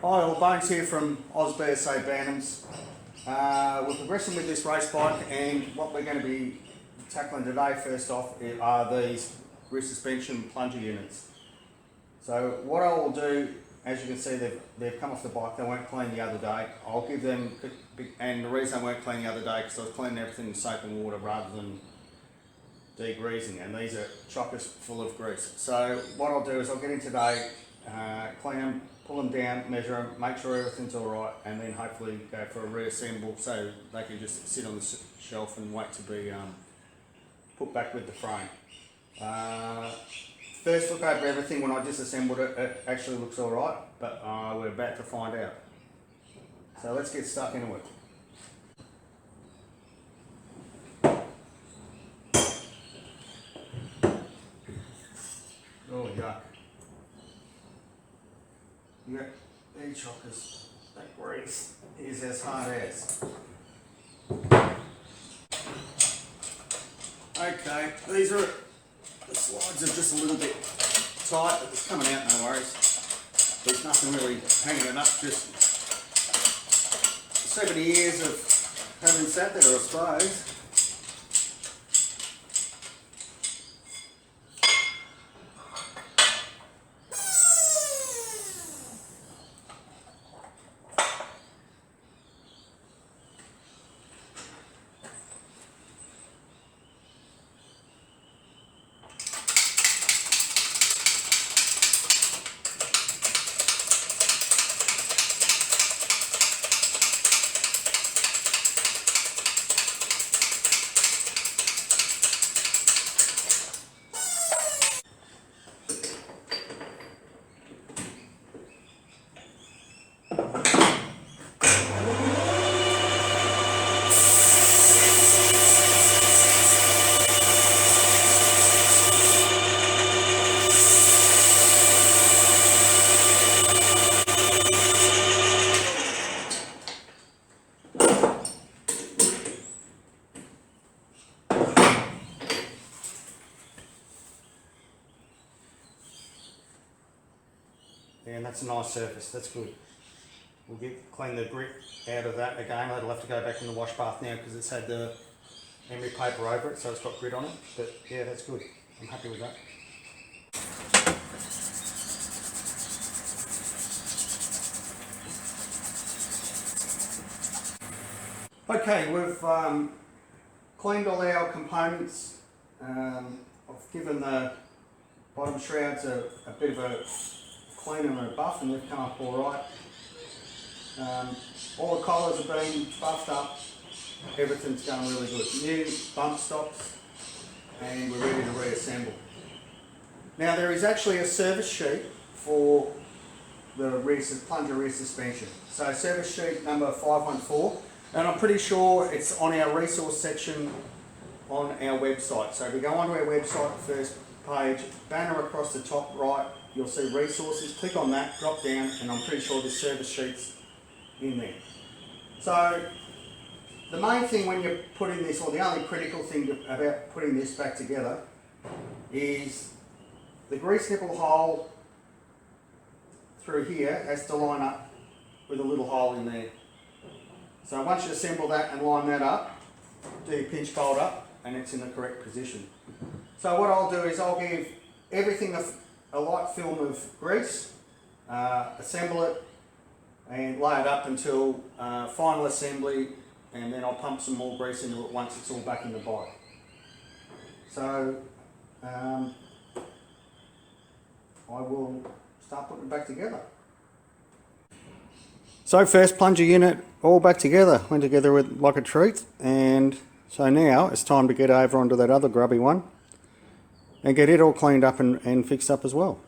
Hi, all, Bones here from Oz BSA Bantams. We're progressing with this race bike, and what we're going to be tackling today first off are these rear suspension plunger units. So what I will do, as you can see, they've come off the bike, they weren't clean the other day. I'll give them, and the reason they weren't clean the other day because I was cleaning everything in soap and water rather than degreasing, and these are chockers full of grease. So what I'll do is I'll get in today, clean them, pull them down, measure them, make sure everything's alright, and then hopefully go for a reassemble so they can just sit on the shelf and wait to be put back with the frame. First look over everything, when I disassembled it, it actually looks alright, but we're about to find out. So let's get stuck into it. Oh, yuck. You got these chockers, that grease is as hard as. Okay, these are, the slides are just a little bit tight, but it's coming out, no worries. There's nothing really hanging it up, just 70 years of having sat there, I suppose. Yeah, and that's a nice surface, that's good. We'll clean the grit out of that again. That'll have to go back in the wash bath now because it's had the emery paper over it, so it's got grit on it. But yeah, that's good. I'm happy with that. Okay, we've cleaned all our components. I've given the bottom shrouds a bit of a clean and a buff, and they've come up all right. All the collars have been buffed up, everything's going really good. New bump stops, and we're ready to reassemble. Now there is actually a service sheet for the plunger rear suspension. So service sheet number 514, and I'm pretty sure it's on our resource section on our website. So if we go onto our website, first page, banner across the top right, you'll see resources, click on that, drop down, and I'm pretty sure this service sheet's in there. So the main thing when you're putting this, or the only critical thing about putting this back together, is the grease nipple hole through here has to line up with a little hole in there. So once you assemble that and line that up, do your pinch bolt up, and it's in the correct position. So what I'll do is I'll give everything a light film of grease, assemble it and lay it up until final assembly, and then I'll pump some more grease into it once it's all back in the bike. So I will start putting it back together. So first plunger unit all back together, went together with like a treat, and so now it's time to get over onto that other grubby one and get it all cleaned up and fixed up as well.